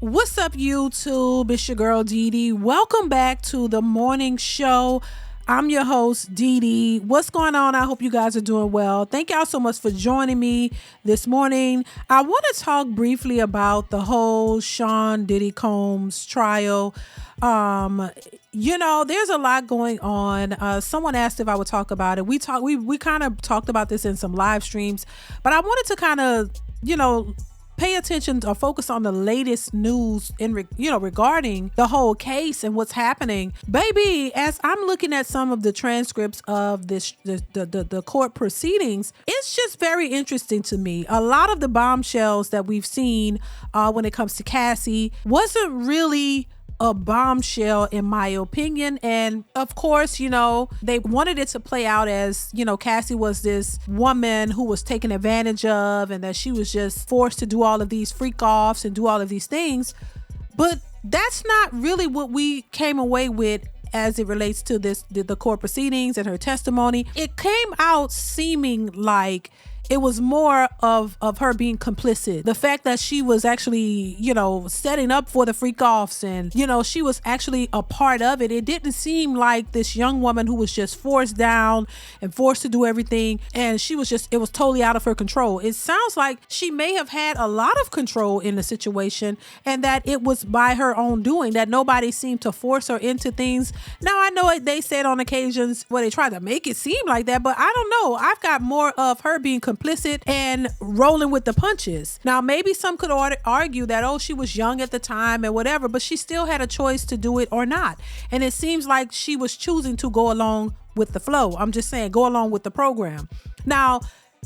What's up, YouTube? It's your girl DeeDee. Welcome back to the morning show. I'm your host, DeeDee. What's going on? I hope you guys are doing well. Thank y'all so much for joining me this morning. I want to talk briefly about the whole Sean Diddy Combs trial. There's a lot going on. Someone asked if I would talk about it. We kind of talked about this in some live streams, but I wanted to kind of, pay attention or focus on the latest news regarding the whole case and what's happening. Baby, as I'm looking at some of the transcripts of the court proceedings, it's just very interesting to me. A lot of the bombshells that we've seen when it comes to Cassie wasn't really a bombshell, in my opinion. And of course, they wanted it to play out as, Cassie was this woman who was taken advantage of and that she was just forced to do all of these freak offs and do all of these things. But that's not really what we came away with as it relates to the court proceedings and her testimony. It came out seeming like it was more of her being complicit. The fact that she was actually, setting up for the freak offs and, she was actually a part of it. It didn't seem like this young woman who was just forced down and forced to do everything. And it was totally out of her control. It sounds like she may have had a lot of control in the situation and that it was by her own doing, that nobody seemed to force her into things. Now, I know they said on occasions where they tried to make it seem like that, but I don't know. I've got more of her being complicit and rolling with the punches. Now, maybe some could argue that, she was young at the time and whatever, but she still had a choice to do it or not. And it seems like she was choosing to go along with the flow. I'm just saying, go along with the program. Now,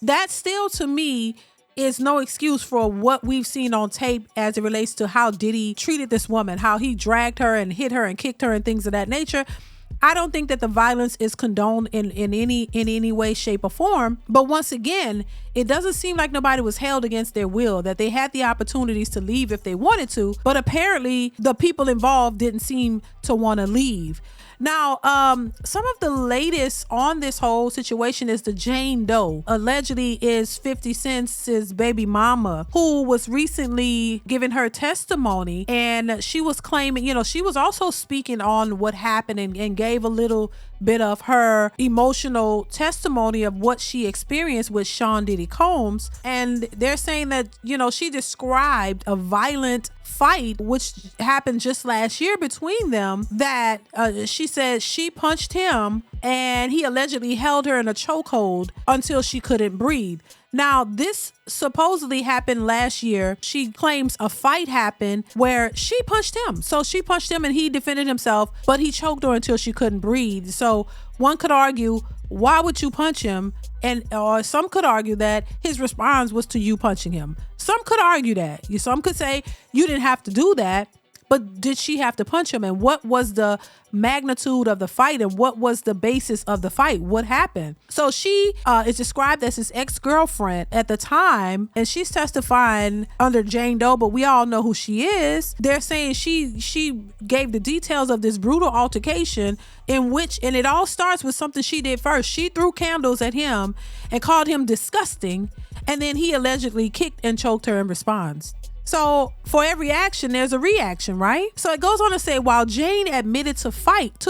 that still to me is no excuse for what we've seen on tape as it relates to how Diddy treated this woman, how he dragged her and hit her and kicked her and things of that nature. I don't think that the violence is condoned in any way, shape, or form. But once again, it doesn't seem like nobody was held against their will, that they had the opportunities to leave if they wanted to. But apparently the people involved didn't seem to want to leave. Now, some of the latest on this whole situation is the Jane Doe, allegedly is 50 Cent's baby mama, who was recently giving her testimony, and she was claiming, she was also speaking on what happened and gave a little bit of her emotional testimony of what she experienced with Sean Diddy Combs. And they're saying that, she described a violent fight which happened just last year between them, that she said she punched him and he allegedly held her in a chokehold until she couldn't breathe. Now, this supposedly happened last year. She claims a fight happened where she punched him. So she punched him and he defended himself, but he choked her until she couldn't breathe. So one could argue, why would you punch him? Or some could argue that his response was to you punching him. Some could argue that. Some could say you didn't have to do that. But did she have to punch him? And what was the magnitude of the fight? And what was the basis of the fight? What happened? So she is described as his ex-girlfriend at the time, and she's testifying under Jane Doe, but we all know who she is. They're saying she gave the details of this brutal altercation and it all starts with something she did first. She threw candles at him and called him disgusting, and then he allegedly kicked and choked her in response. So for every action, there's a reaction, right? So it goes on to say, while Jane admitted to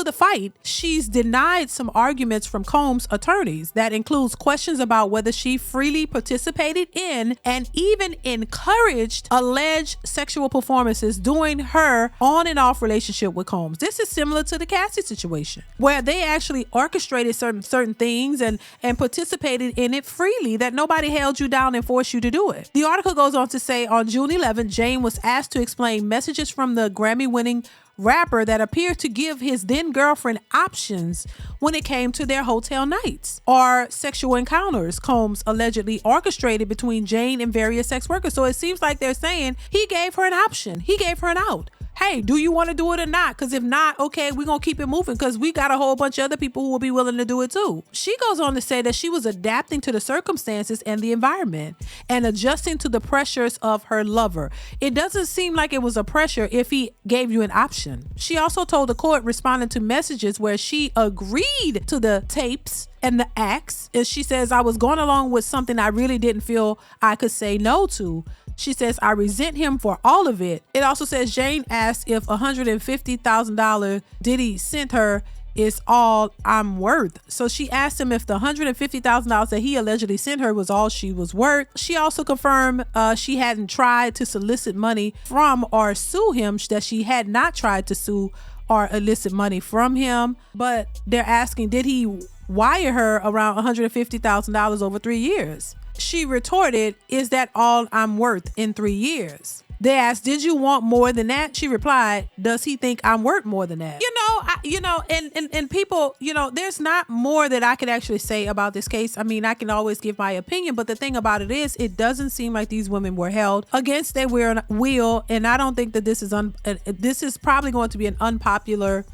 the fight, she's denied some arguments from Combs' attorneys. That includes questions about whether she freely participated in and even encouraged alleged sexual performances during her on and off relationship with Combs. This is similar to the Cassie situation, where they actually orchestrated certain things and participated in it freely, that nobody held you down and forced you to do it. The article goes on to say, on June 11th, Jane was asked to explain messages from the Grammy-winning rapper that appeared to give his then girlfriend options when it came to their hotel nights or sexual encounters Combs allegedly orchestrated between Jane and various sex workers. So it seems like they're saying he gave her an option. He gave her an out. Hey, do you want to do it or not? Because if not, okay, we're going to keep it moving because we got a whole bunch of other people who will be willing to do it too. She goes on to say that she was adapting to the circumstances and the environment and adjusting to the pressures of her lover. It doesn't seem like it was a pressure if he gave you an option. She also told the court, responding to messages where she agreed to the tapes and the acts. And she says, I was going along with something I really didn't feel I could say no to. She says, I resent him for all of it. It also says Jane asked if $150,000 Diddy sent her is all I'm worth. So she asked him if the $150,000 that he allegedly sent her was all she was worth. She also confirmed she hadn't tried to solicit money from or sue him, that she had not tried to sue or elicit money from him. But they're asking, did he wire her around $150,000 over 3 years? She retorted, is that all I'm worth in 3 years? They asked, did you want more than that? She replied, does he think I'm worth more than that? And people, there's not more that I could actually say about this case. I mean, I can always give my opinion, but the thing about it is, it doesn't seem like these women were held against their will. And I don't think that this is probably going to be an unpopular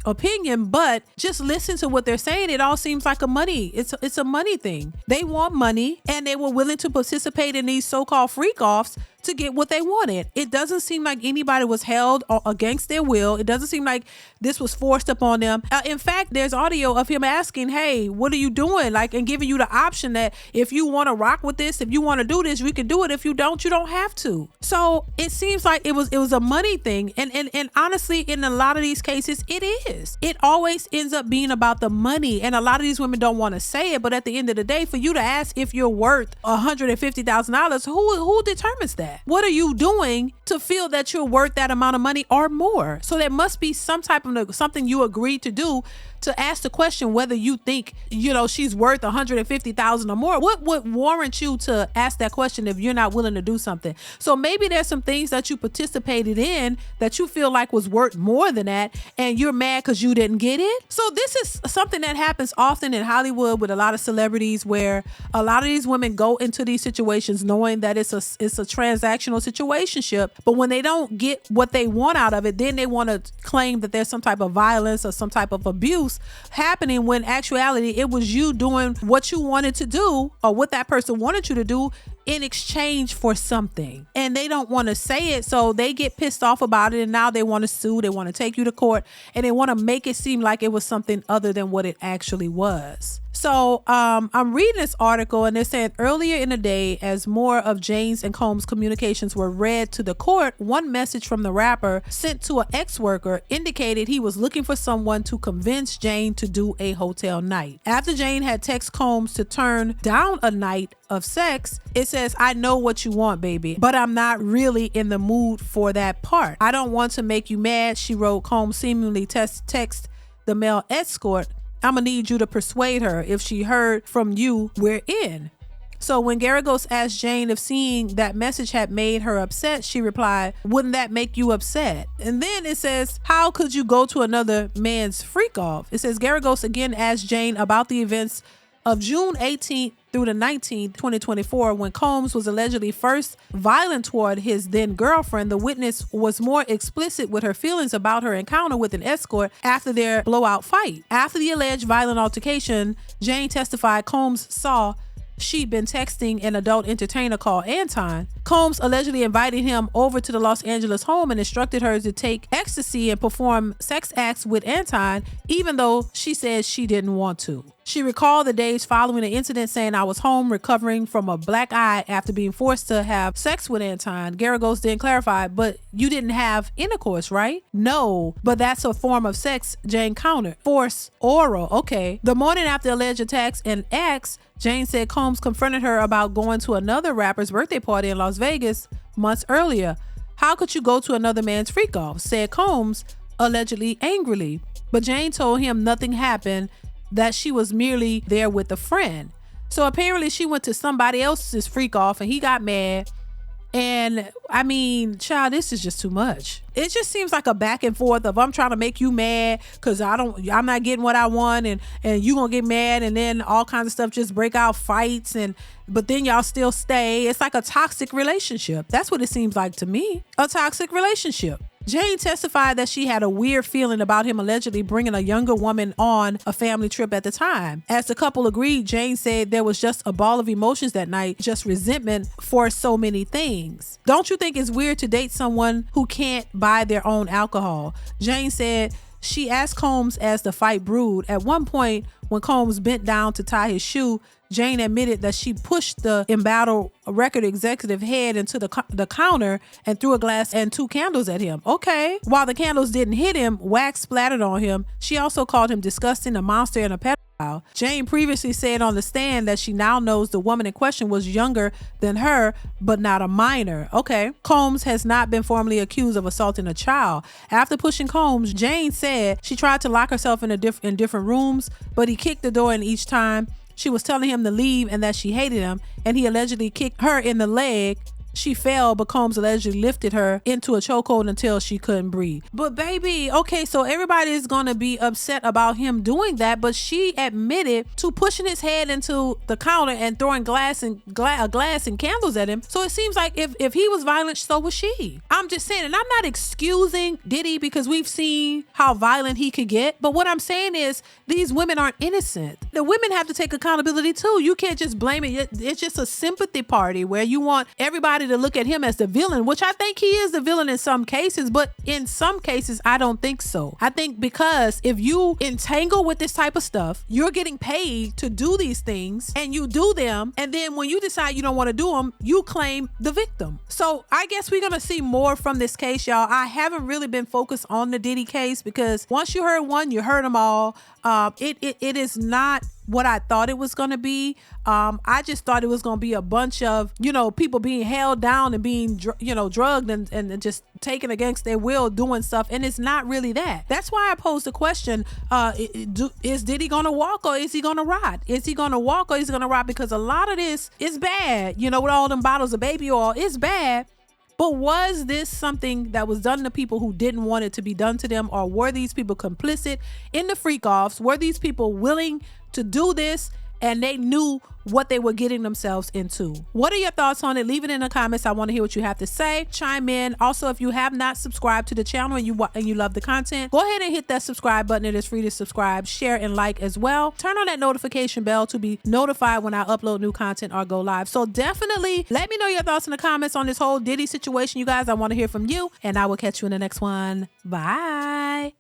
opinion, but just listen to what they're saying. It all seems like it's a money thing. They want money, and they were willing to participate in these so-called freak offs to get what they wanted. It doesn't seem like anybody was held against their will. It doesn't seem like this was forced upon them. In fact, there's audio of him asking, hey, what are you doing? And giving you the option that if you want to rock with this, if you want to do this, we can do it. If you don't, you don't have to. So it seems like it was a money thing. And honestly, in a lot of these cases, it is. It always ends up being about the money. And a lot of these women don't want to say it, but at the end of the day, for you to ask if you're worth $150,000, who determines that? What are you doing to feel that you're worth that amount of money or more? So there must be some type of something you agreed to do to ask the question whether you think, she's worth $150,000 or more. What would warrant you to ask that question if you're not willing to do something? So maybe there's some things that you participated in that you feel like was worth more than that, and you're mad because you didn't get it. So this is something that happens often in Hollywood with a lot of celebrities, where a lot of these women go into these situations knowing that it's a transactional situationship, but when they don't get what they want out of it, then they want to claim that there's some type of violence or some type of abuse happening, when actuality it was you doing what you wanted to do, or what that person wanted you to do, in exchange for something. And they don't want to say it, so they get pissed off about it, and now they want to sue, they want to take you to court, and they want to make it seem like it was something other than what it actually was. So I'm reading this article, and they're saying earlier in the day, as more of Jane's and Combs' communications were read to the court, one message from the rapper sent to an ex-worker indicated he was looking for someone to convince Jane to do a hotel night. After Jane had texted Combs to turn down a night of sex, it says, I know what you want, baby, but I'm not really in the mood for that part. I don't want to make you mad, she wrote. Combs seemingly text the male escort, I'm gonna need you to persuade her. If she heard from you, we're in. So when Garagos asked Jane if seeing that message had made her upset, she replied, wouldn't that make you upset? And then it says, how could you go to another man's freak off? It says Garagos again asked Jane about the events of June 18th through the 19th, 2024, when Combs was allegedly first violent toward his then girlfriend. The witness was more explicit with her feelings about her encounter with an escort after their blowout fight. After the alleged violent altercation, Jane testified Combs saw she'd been texting an adult entertainer called Anton. Combs allegedly invited him over to the Los Angeles home and instructed her to take ecstasy and perform sex acts with Anton, even though she said she didn't want to. She recalled the days following the incident, saying, I was home recovering from a black eye after being forced to have sex with Anton. Garagos then clarified, but you didn't have intercourse, right? No, but that's a form of sex, Jane countered. Force oral, okay. The morning after alleged attacks and acts, Jane said Combs confronted her about going to another rapper's birthday party in Las Vegas months earlier. How could you go to another man's freak off? Said Combs, allegedly angrily. But Jane told him nothing happened, that she was merely there with a friend. So apparently she went to somebody else's freak off and he got mad. And I mean, child, this is just too much. It just seems like a back and forth of, I'm trying to make you mad because I'm not getting what I want, and you gonna get mad, and then all kinds of stuff just break out, fights, but then y'all still stay. It's like a toxic relationship. That's what it seems like to me. A toxic relationship. Jane testified that she had a weird feeling about him allegedly bringing a younger woman on a family trip at the time. As the couple agreed, Jane said there was just a ball of emotions that night, just resentment for so many things. Don't you think it's weird to date someone who can't buy their own alcohol? Jane said she asked Combs as the fight brewed. At one point, when Combs bent down to tie his shoe, Jane admitted that she pushed the embattled record executive head into the counter and threw a glass and 2 candles at him. Okay. While the candles didn't hit him, wax splattered on him. She also called him disgusting, a monster, and a pedophile. Jane previously said on the stand that she now knows the woman in question was younger than her, but not a minor. Okay. Combs has not been formally accused of assaulting a child. After pushing Combs, Jane said she tried to lock herself in different rooms, but he kicked the door in each time. She was telling him to leave and that she hated him, and he allegedly kicked her in the leg. She fell, but Combs allegedly lifted her into a chokehold until she couldn't breathe. But baby, okay, so everybody is going to be upset about him doing that, but she admitted to pushing his head into the counter and throwing glass and candles at him. So it seems like if he was violent, so was she. I'm just saying, and I'm not excusing Diddy because we've seen how violent he could get, but what I'm saying is these women aren't innocent. The women have to take accountability too. You can't just blame it. It's just a sympathy party where you want everybody to look at him as the villain, which I think he is the villain in some cases, but in some cases, I don't think so. I think because if you entangle with this type of stuff, you're getting paid to do these things and you do them. And then when you decide you don't want to do them, you claim the victim. So I guess we're going to see more from this case, y'all. I haven't really been focused on the Diddy case because once you heard one, you heard them all. It is not what I thought it was going to be. I just thought it was going to be a bunch of, people being held down and being, drugged and just taken against their will doing stuff. And it's not really that. That's why I posed the question, is Diddy going to walk or is he going to ride? Is he going to walk or is he going to ride? Because a lot of this is bad, with all them bottles of baby oil, it's bad. But was this something that was done to people who didn't want it to be done to them? Or were these people complicit in the freak-offs? Were these people willing to do this and they knew what they were getting themselves into? What are your thoughts on it? Leave it in the comments. I want to hear what you have to say. Chime in. Also, if you have not subscribed to the channel and you love the content, go ahead and hit that subscribe button. It is free to subscribe, share, and like as well. Turn on that notification bell to be notified when I upload new content or go live. So definitely let me know your thoughts in the comments on this whole Diddy situation, you guys. I want to hear from you, and I will catch you in the next one. Bye.